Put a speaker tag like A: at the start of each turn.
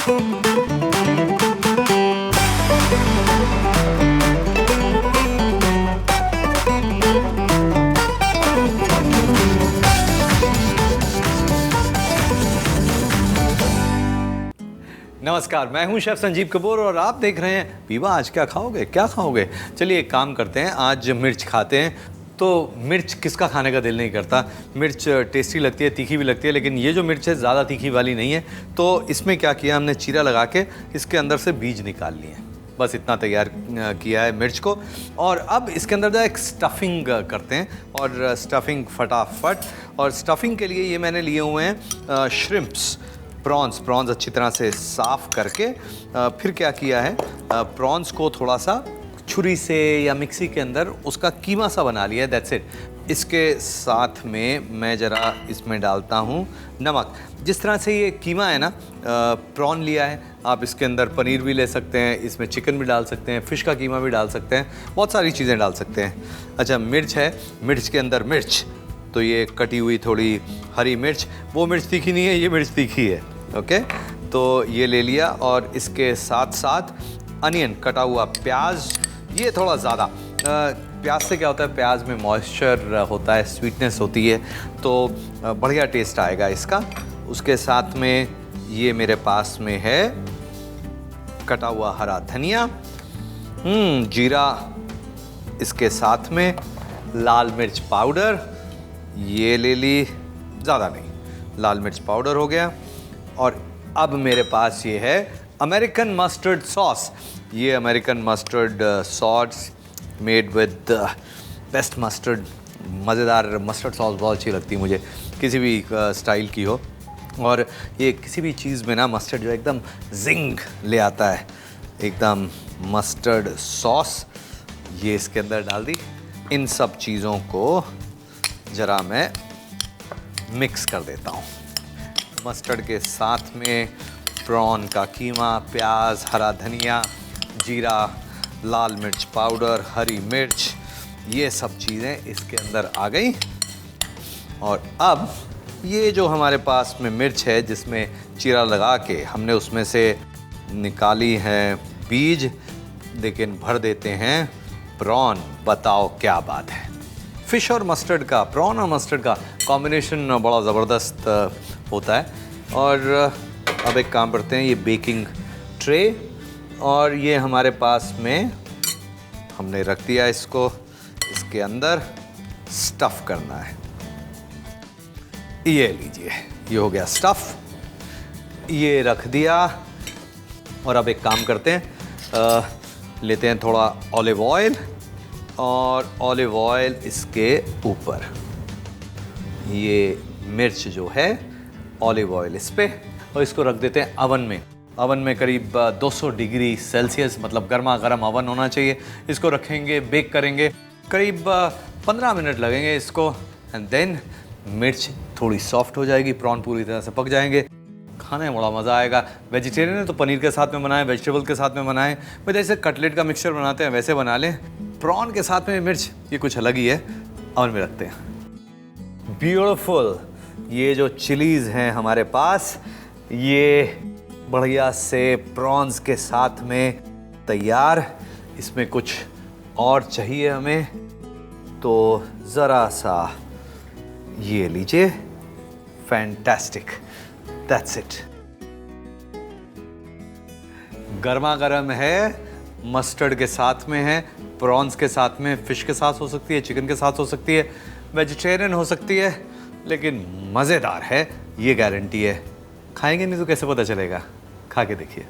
A: नमस्कार, मैं हूं शेफ संजीव कपूर और आप देख रहे हैं पीवा। आज क्या खाओगे, क्या खाओगे? चलिए एक काम करते हैं, आज मिर्च खाते हैं। तो मिर्च किसका खाने का दिल नहीं करता? मिर्च टेस्टी लगती है, तीखी भी लगती है, लेकिन ये जो मिर्च है ज़्यादा तीखी वाली नहीं है। तो इसमें क्या किया हमने, चीरा लगा के इसके अंदर से बीज निकाल लिए हैं। बस इतना तैयार किया है मिर्च को। और अब इसके अंदर एक स्टफिंग करते हैं, और स्टफिंग फटाफट। और स्टफिंग के लिए ये मैंने लिए हुए हैं श्रिम्प्स, प्रॉन्स अच्छी तरह से साफ़ करके फिर क्या किया है, प्रॉन्स को थोड़ा सा छुरी से या मिक्सी के अंदर उसका कीमा सा बना लिया है। That's it. इसके साथ में मैं ज़रा इसमें डालता हूँ नमक। जिस तरह से ये कीमा है ना, प्रॉन लिया है, आप इसके अंदर पनीर भी ले सकते हैं, इसमें चिकन भी डाल सकते हैं, फ़िश का कीमा भी डाल सकते हैं, बहुत सारी चीज़ें डाल सकते हैं। अच्छा, मिर्च है, मिर्च के अंदर मिर्च, तो ये कटी हुई थोड़ी हरी मिर्च, वो मिर्च तीखी नहीं है, ये मिर्च तीखी है। ओके, तो ये ले लिया। और इसके साथ साथ अनियन, कटा हुआ प्याज, ये थोड़ा ज़्यादा। प्याज से क्या होता है, प्याज में मॉइस्चर होता है, स्वीटनेस होती है, तो बढ़िया टेस्ट आएगा इसका। उसके साथ में ये मेरे पास में है कटा हुआ हरा धनिया, जीरा, इसके साथ में लाल मिर्च पाउडर, ये ले ली, ज़्यादा नहीं, लाल मिर्च पाउडर हो गया। और अब मेरे पास ये है अमेरिकन मस्टर्ड सॉस। ये American mustard sauce made with best mustard, मज़ेदार मस्टर्ड सॉस बहुत अच्छी लगती है मुझे, किसी भी स्टाइल की हो। और ये किसी भी चीज़ में ना मस्टर्ड जो एकदम जिंग ले आता है, एकदम मस्टर्ड सॉस ये इसके अंदर डाल दी। इन सब चीज़ों को ज़रा मैं मिक्स कर देता हूँ। मस्टर्ड के साथ में प्रॉन का कीमा, प्याज, हरा धनिया, जीरा, लाल मिर्च पाउडर, हरी मिर्च, ये सब चीज़ें इसके अंदर आ गई। और अब ये जो हमारे पास में मिर्च है जिसमें चीरा लगा के हमने उसमें से निकाली है बीज, लेकिन भर देते हैं प्रॉन। बताओ क्या बात है। फ़िश और मस्टर्ड का, प्रॉन और मस्टर्ड का कॉम्बिनेशन बड़ा ज़बरदस्त होता है। और अब एक काम करते हैं, ये बेकिंग ट्रे, और ये हमारे पास में हमने रख दिया इसको, इसके अंदर स्टफ़ करना है। ये लीजिए, ये हो गया स्टफ़, ये रख दिया। और अब एक काम करते हैं, लेते हैं थोड़ा ऑलिव ऑयल, और ऑलिव ऑयल इसके ऊपर, ये मिर्च जो है ऑलिव ऑयल इस पे, और इसको रख देते हैं अवन में। अवन में करीब 200 डिग्री सेल्सियस, मतलब गर्मा गर्म अवन होना चाहिए। इसको रखेंगे, बेक करेंगे, करीब 15 मिनट लगेंगे इसको। एंड देन मिर्च थोड़ी सॉफ्ट हो जाएगी, प्रॉन पूरी तरह से पक जाएंगे, खाने में बड़ा मज़ा आएगा। वेजिटेरियन है तो पनीर के साथ में बनाएं, वेजिटेबल के साथ में बनाएं, भाई जैसे कटलेट का मिक्सचर बनाते हैं वैसे बना लें। प्रॉन के साथ में मिर्च, ये कुछ अलग ही है। अवन में रखते हैं। ब्यूटीफुल, ये जो चिलीज़ हैं हमारे पास, ये बढ़िया से प्रॉन्स के साथ में तैयार। इसमें कुछ और चाहिए हमें, तो ज़रा सा ये लीजिए। Fantastic, that's it. गर्मा गर्म है, मस्टर्ड के साथ में है, प्रॉन्स के साथ में, फ़िश के साथ हो सकती है, चिकन के साथ हो सकती है, वेजिटेरियन हो सकती है, लेकिन मज़ेदार है, ये गारंटी है। खाएंगे नहीं तो कैसे पता चलेगा, खा के देखिए।